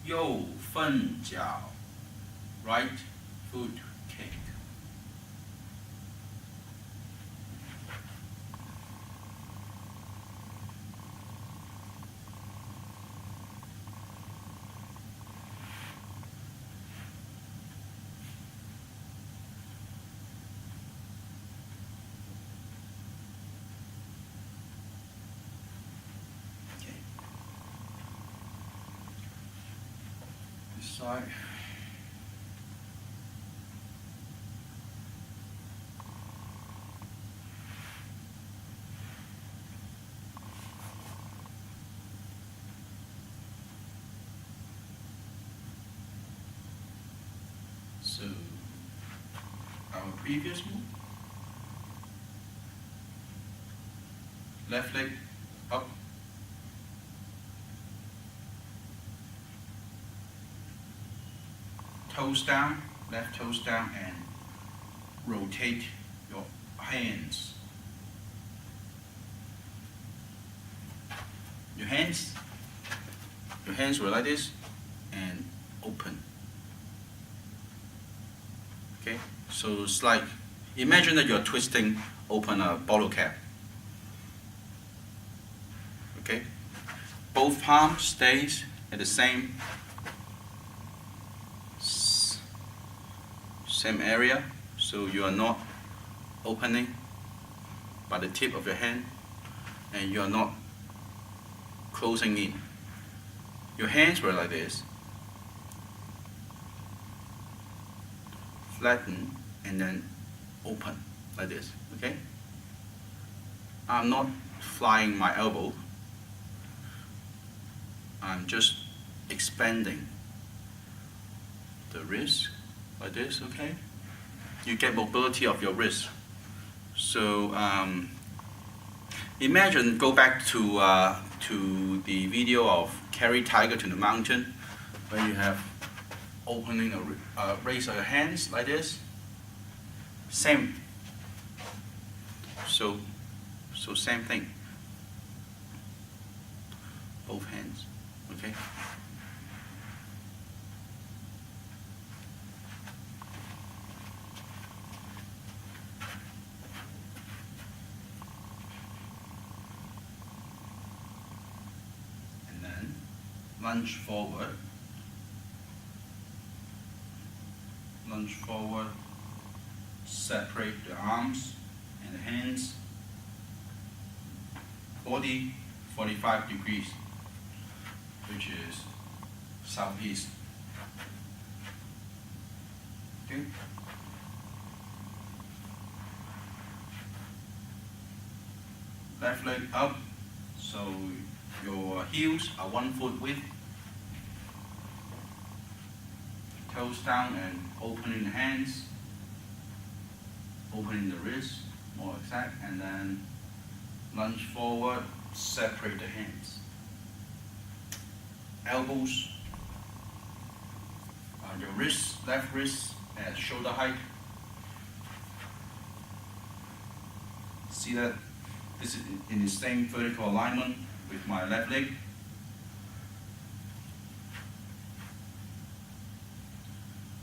右分脚 right foot kick. Okay. This side. So, our previous move, left leg up, toes down, left toes down, and rotate your hands. Your hands were like this, and open. Okay, so it's like, imagine that you're twisting open a bottle cap. Okay, both palms stays at the same area, so you are not opening by the tip of your hand, and you are not closing in. Your hands were like this, flatten and then open like this. Okay, I'm not flying my elbow, I'm just expanding the wrist like this. Okay, you get mobility of your wrist. So imagine, go back to the video of carry tiger to the mountain, where you have opening a raise of your hands like this. Same. So same thing. Both hands. Okay. And then lunge forward. Lunge forward. Separate the arms and the hands. Body 45 degrees, which is southeast. Okay. Left leg up, so your heels are 1 foot width. Toes down and opening the hands, opening the wrist, more exact, and then lunge forward, separate the hands. Elbows, your wrist, left wrist at shoulder height. See that this is in the same vertical alignment with my left leg.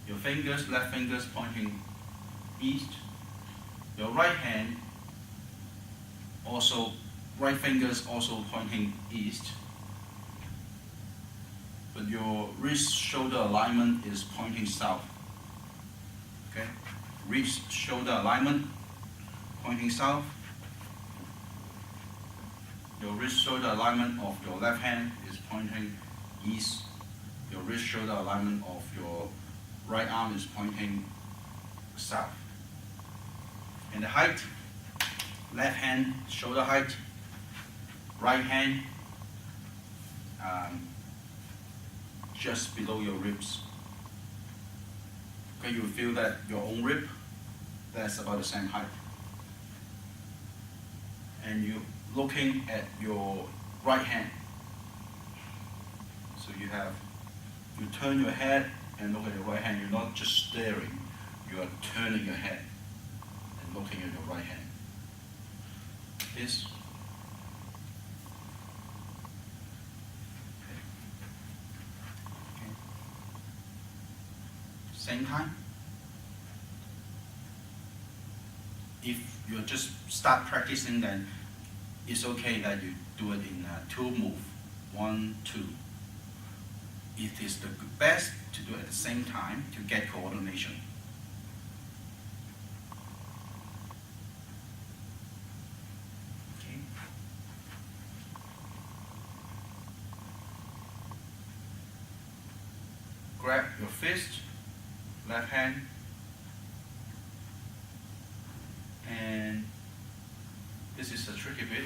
Your fingers, left fingers pointing east. Your right hand also, right fingers also pointing east, but your wrist shoulder alignment is pointing south. Okay, wrist shoulder alignment pointing south. Your wrist shoulder alignment of your left hand is pointing east. Your wrist shoulder alignment of your right arm is pointing south. And the height, left hand shoulder height, right hand just below your ribs. Okay, you feel that your own rib, that's about the same height. And you looking at your right hand. So you turn your head and look at your right hand. You're not just staring, you are turning your head and looking at your right hand. This. Okay. same time. If you just start practicing, then it's okay that you do it in two move, 1, 2. It is the best to do it at the same time to get coordination. Okay. Grab your fist, left hand, and this is a tricky bit.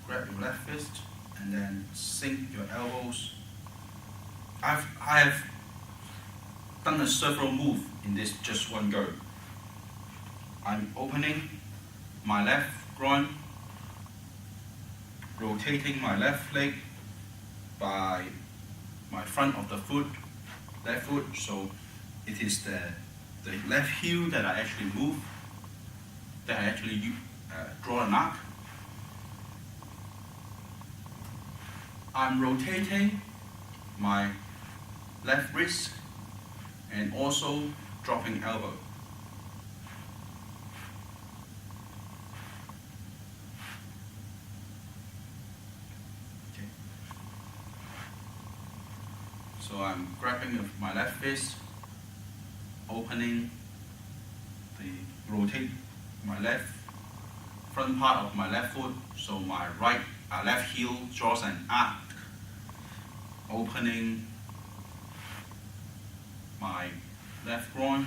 Grab your left fist and then sink your elbows. I have done a several moves in this just one go. I'm opening my left groin, rotating my left leg by my front of the foot, left foot, so it is the left heel that I actually move, that I actually draw an arc. I'm rotating my left wrist and also dropping elbow. Okay. So I'm grabbing my left fist, opening rotate my left front part of my left foot, so my left heel draws an arc, opening my left groin,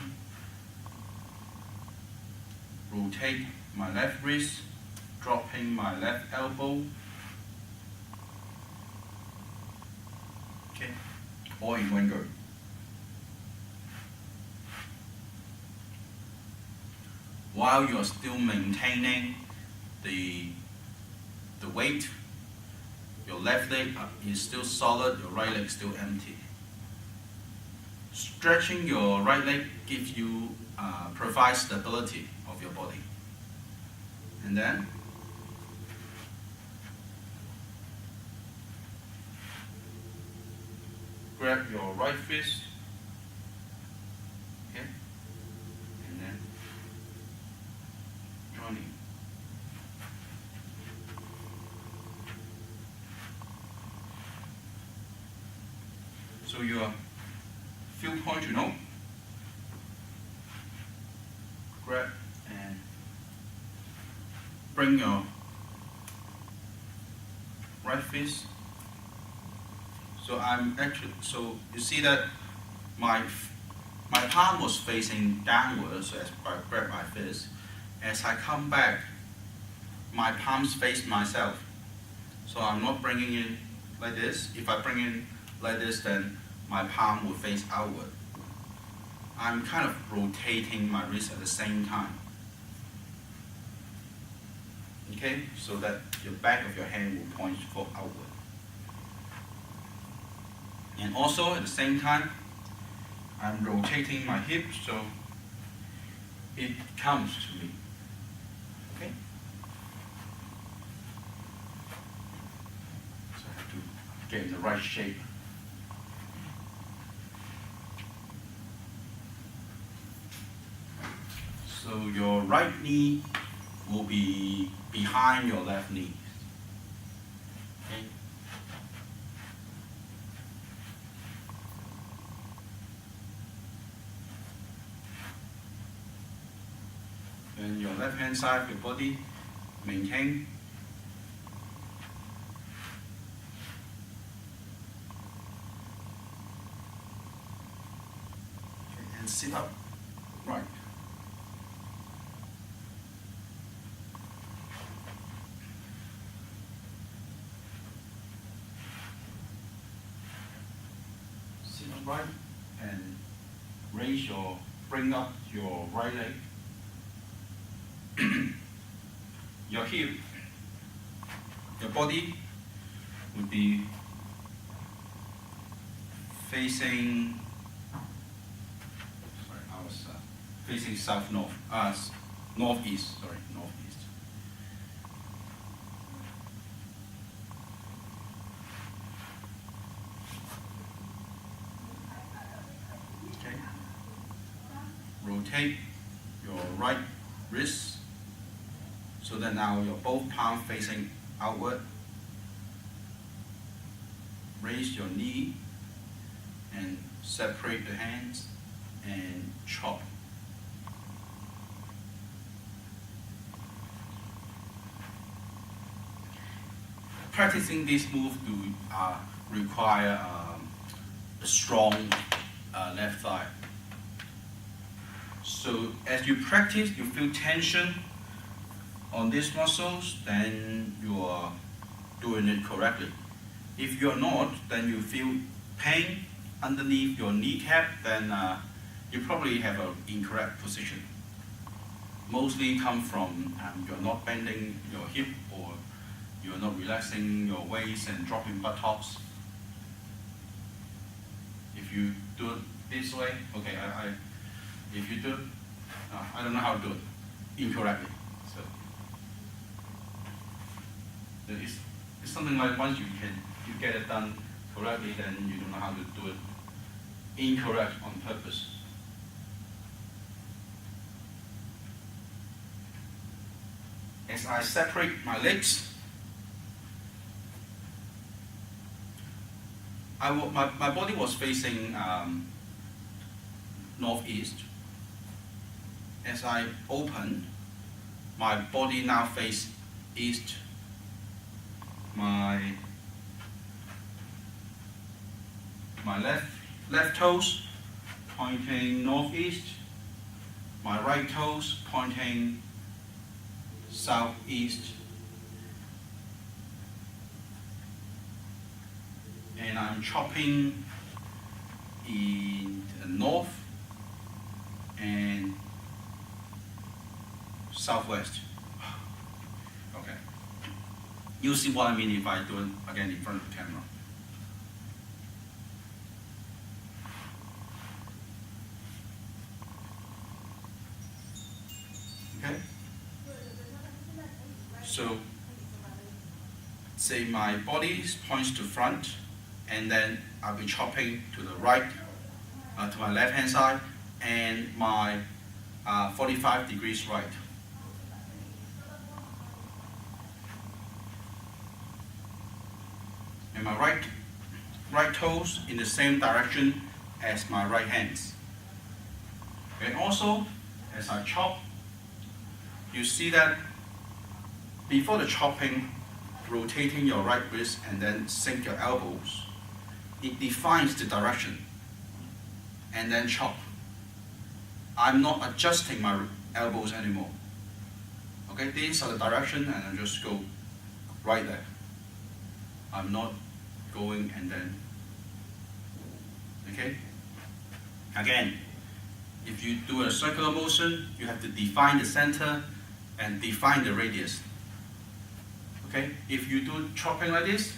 rotate my left wrist, dropping my left elbow. Okay, all in one go. While you're still maintaining the weight, your left leg is still solid, your right leg is still empty. Stretching your right leg gives you, provides stability of your body. And then, grab your right fist, okay, and then join in. So your field point, grab and bring your right fist. So you see that my palm was facing downwards as I grab my fist. As I come back, my palms face myself. So I'm not bringing in like this. If I bring in like this, then my palm will face outward. I'm kind of rotating my wrist at the same time. Okay, so that your back of your hand will point for outward. And also at the same time, I'm rotating my hip so it comes to me. Okay? So I have to get in the right shape. So your right knee will be behind your left knee. Okay? And your left hand side of your body, maintain. Okay, and sit up, right. Sit upright and bring up your right leg. Your hip, your body would be facing, facing northeast. rotate your right wrist so that now your both palms facing outward. Raise your knee and separate the hands and chop. Practicing this move require a strong left thigh. So as you practice, you feel tension on these muscles, then you are doing it correctly. If you're not, then you feel pain underneath your kneecap, then you probably have an incorrect position. Mostly come from you're not bending your hip, or you're not relaxing your waist and dropping buttocks. If you do it this way, okay, if you do it, I don't know how to do it incorrectly. So it's something like once you get it done correctly, then you don't know how to do it incorrect on purpose. As I separate my legs, my body was facing northeast. As I open, my body now faces east. My left toes pointing northeast. My right toes pointing southeast. And I'm chopping in the north and southwest. Okay. You'll see what I mean if I do it again in front of the camera. Okay? So, say my body points to front, and then I'll be chopping to the right, to my left hand side, and my 45 degrees right. And my right toes in the same direction as my right hands. And also, as I chop, you see that before the chopping, rotating your right wrist and then sink your elbows, it defines the direction, and then chop. I'm not adjusting my elbows anymore. Okay, these are the direction, and I just go right there. I'm not going and then. Okay? Again, if you do a circular motion, you have to define the center and define the radius. Okay? If you do chopping like this,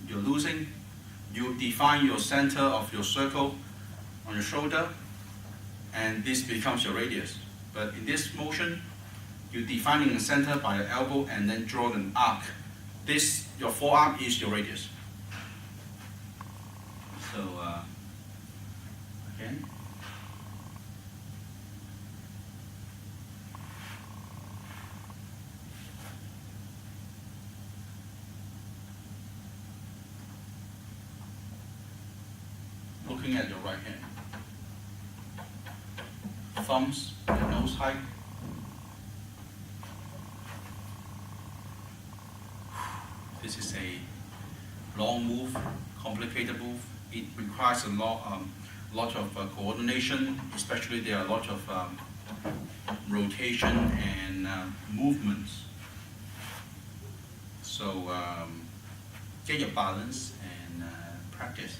you're losing. You define your center of your circle on your shoulder, and this becomes your radius. But in this motion, you're defining the center by the elbow and then draw an arc. This, your forearm is your radius. So, again. Looking at your right hand. Thumbs at nose height. This is a long move, complicated move. It requires a lot of coordination, especially there are a lot of rotation and movements. So get your balance and practice.